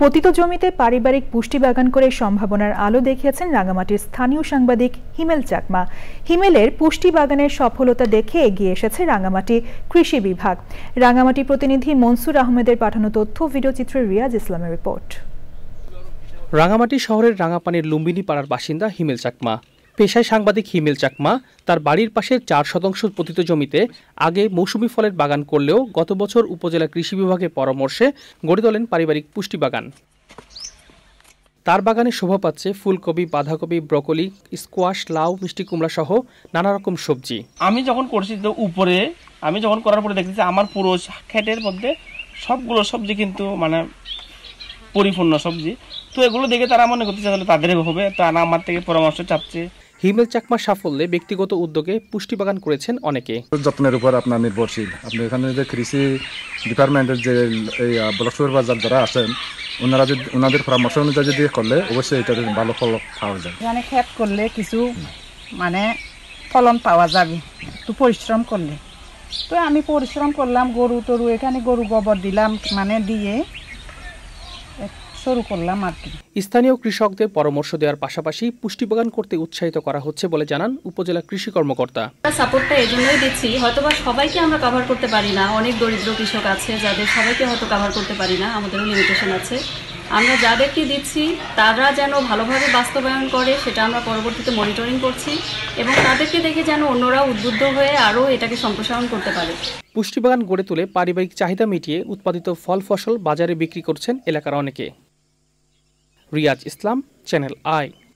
পতিত জমিতে পারিবারিক পুষ্টি বাগান করে সম্ভাবনার আলো দেখিয়েছেন রাঙামাটির স্থানীয় সাংবাদিক হিমেল চাকমা। হিমেলের পুষ্টি বাগানের সফলতা দেখে এগিয়ে এসেছে রাঙামাটি কৃষি বিভাগ। রাঙামাটি প্রতিনিধি মনসুর আহমেদের পাঠানো তথ্য ভিডিওচিত্রে রিয়াজ ইসলামের রিপোর্ট। রাঙামাটি শহরের রাঙাপানির লুম্বিনী পাড়ার বাসিন্দা হিমেল চাকমা। পেশায় সাংবাদিক হিমেল চাকমা তার বাড়ির পাশের 4 শতাংশ পতিত জমিতে আগে মৌসুমি ফলের বাগান করলেও গত বছর উপজেলা কৃষি বিভাগের পরামর্শে গড়ে তোলেন পারিবারিক পুষ্টি বাগান। তার বাগানে শোভা পাচ্ছে ফুলকপি, বাঁধাকপি, ব্রকলি, স্কোয়াশ, লাউ, মিষ্টি কুমড়া সহ নানা রকম সবজি। আমি যখন করছি তো উপরে আমি যখন করার পরে দেখতেছি আমার পুরো ক্ষেতের মধ্যে সবগুলো সবজি কিন্তু মানে পরিপূর্ণ সবজি। তো এগুলো দেখে তারা মনে করতেছে তাহলে তাদের হবে, তারা আমার থেকে পরামর্শ চাচ্ছে। হিমেল চাকমার সাফল্যে ব্যক্তিগত উদ্যোগে পুষ্টি বাগান করেছেন অনেকে। যত্নের উপর আপনার নির্ভরশীল। আপনি এখানে যে কৃষি ডিপার্টমেন্টের যে এই ব্লক সুপারভাইজার যারা আছেন ওনারা যদি ওনাদের পরামর্শ অনুযায়ী যদি করলে অবশ্যই এটার ভালো ফল পাওয়া যায়। এখানে ক্ষেত করলে কিছু মানে ফলন পাওয়া যাবে একটু পরিশ্রম করলে। তো আমি পরিশ্রম করলাম, গরু এখানে গরু গোবর দিলাম, মানে দিয়ে শুরু করলাম আর কি। স্থানীয় কৃষকদের পরামর্শ দেওয়ার পাশাপাশি পুষ্টি বাগান করতে উৎসাহিত করা হচ্ছে বলে জানান উপজেলা কৃষি কর্মকর্তা। সাপোর্টটা এজন্যই দিচ্ছি, হয়তোবা সবাইকে আমরা কভার করতে পারি না, অনেক দরিদ্র কৃষক আছে যাদের সবাইকে হয়তো কভার করতে পারি না, আমাদেরও লিমিটেশন আছে। আমরা যাদেরকে দিচ্ছি তারা যেন ভালোভাবে বাস্তবায়ন করে সেটা আমরা পরবর্তীতে মনিটরিং করছি এবং তাদেরকে দেখে যেন অন্যরা উদ্বুদ্ধ হয়ে আরও এটাকে সম্প্রসারণ করতে পারে। পুষ্টি বাগান গড়ে তুলে পারিবারিক চাহিদা মিটিয়ে উৎপাদিত ফল ফসল বাজারে বিক্রি করছেন এলাকার অনেকে। রিয়াজ ইসলাম, চ্যানেল আই।